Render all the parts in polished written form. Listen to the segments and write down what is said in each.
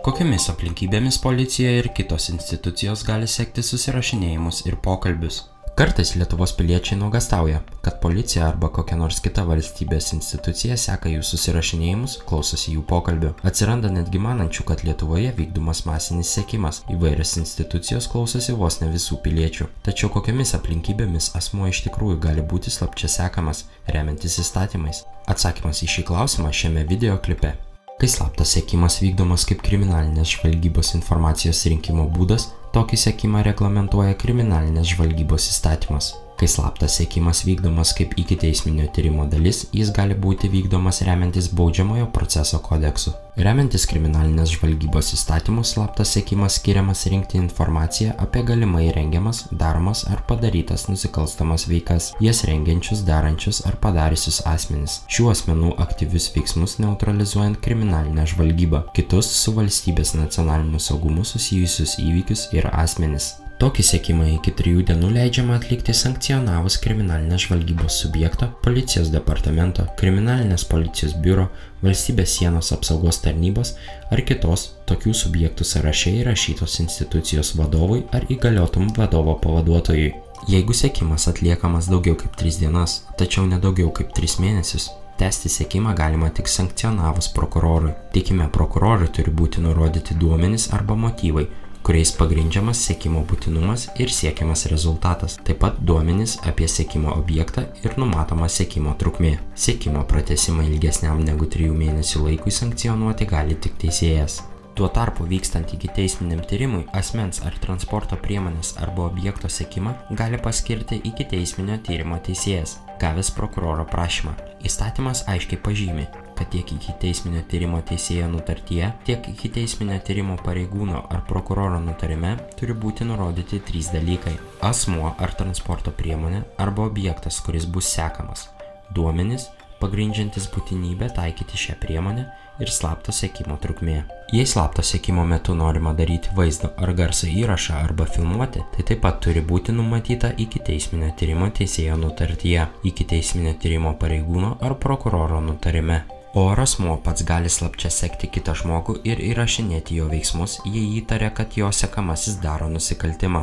Kokiomis aplinkybėmis policija ir kitos institucijos gali sekti susirašinėjimus ir pokalbius? Kartais Lietuvos piliečiai nuogąstauja, kad policija arba kokia nors kita valstybės institucija seka jų susirašinėjimus, klausosi jų pokalbių. Atsiranda netgi manančių, kad Lietuvoje vykdomas masinis sekimas, įvairios institucijos klausosi vos ne visų piliečių. Tačiau kokiomis aplinkybėmis asmuo iš tikrųjų gali būti slapčia sekamas, remiantis įstatymais? Atsakymas į šį klausimą šiame video klipe. Kai slaptas sekimas vykdomas kaip kriminalinės žvalgybos informacijos rinkimo būdas, tokį sekimą reglamentuoja kriminalinės žvalgybos įstatymas. Kai slaptas sekimas vykdomas kaip ikiteisminio tyrimo dalis, jis gali būti vykdomas remiantis baudžiamojo proceso kodeksu. Remiantis kriminalinės žvalgybos įstatymus, slaptas sekimas skiriamas rinkti informaciją apie galimai rengiamas, daromas ar padarytas nusikalstamas veikas, jas rengiančius, darančius ar padariusius asmenis. Šių asmenų aktyvius veiksmus neutralizuojant kriminalinę žvalgybą, kitus su valstybės nacionaliniu saugumu susijusius įvykius ir asmenis. Tokį sekimą iki 3 dienų leidžiama atlikti sankcionavus kriminalinės žvalgybos subjekto, policijos departamento, kriminalinės policijos biuro, valstybės sienos apsaugos tarnybos ar kitos tokių subjektų sąraše įrašytos institucijos vadovui ar įgaliotam vadovo pavaduotojui. Jeigu sekimas atliekamas daugiau kaip 3 dienas, tačiau ne daugiau kaip 3 mėnesius, tęsti sekimą galima tik sankcionavus prokurorui. Tikime, prokurorui turi būti nurodyti duomenys arba motyvai, kuriais pagrindžiamas sekimo būtinumas ir siekiamas rezultatas, taip pat duomenys apie sekimo objektą ir numatoma sekimo trukmė. Sekimo pratęsimą ilgesniam negu 3 mėnesių laikui sankcionuoti gali tik teisėjas. Tuo tarpu vykstant ikiteisminiam tyrimui, asmens ar transporto priemonės arba objekto sekimą gali paskirti ikiteisminio tyrimo teisėjas, gavęs prokuroro prašymą. Įstatymas aiškiai pažymi, kad tiek ikiteisminio tyrimo teisėjo nutartyje, tiek ikiteisminio tyrimo pareigūno ar prokuroro nutarime turi būti nurodyti 3 dalykai: asmuo ar transporto priemonė arba objektas, kuris bus sekamas, duomenys, pagrindžiantis būtinybę taikyti šią priemonę ir slapto sekimo trukmė. Jei slapto sekimo metu norima daryti vaizdo ar garso įrašą arba filmuoti, tai taip pat turi būti numatyta ikiteisminio tyrimo teisėjo nutartyje, ikiteisminio tyrimo pareigūno ar prokuroro nutarime. O ar asmuo pats gali slapčia sekti kitą žmogų ir įrašinėti jo veiksmus, jei įtaria, kad jo sekamasis daro nusikaltimą?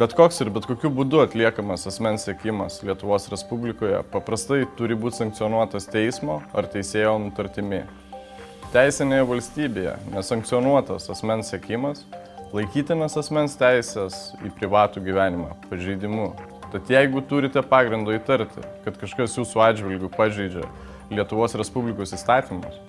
Bet koks ir bet kokiu būdu atliekamas asmens sekimas Lietuvos Respublikoje paprastai turi būti sankcionuotas teismo ar teisėjo nutartimi. Teisinėje valstybėje nesankcionuotas asmens sekimas laikytinas asmens teisės į privatų gyvenimą pažeidimu. Tad jeigu turite pagrindo įtarti, kad kažkas jūsų atžvilgiu pažeidžia Lietuvos Respublikos įstatymus,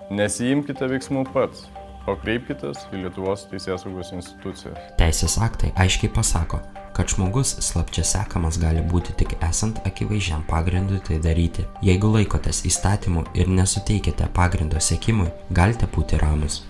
nesiimkite veiksmų pats, o kreipkitės į Lietuvos teisėsaugos institucijas. Teisės aktai aiškiai pasako, kad žmogus slapčia sekamas gali būti tik esant akivaizdžiam pagrindui tai daryti. Jeigu laikotės įstatymų ir nesuteikėte pagrindo sekimui, galite būti ramūs.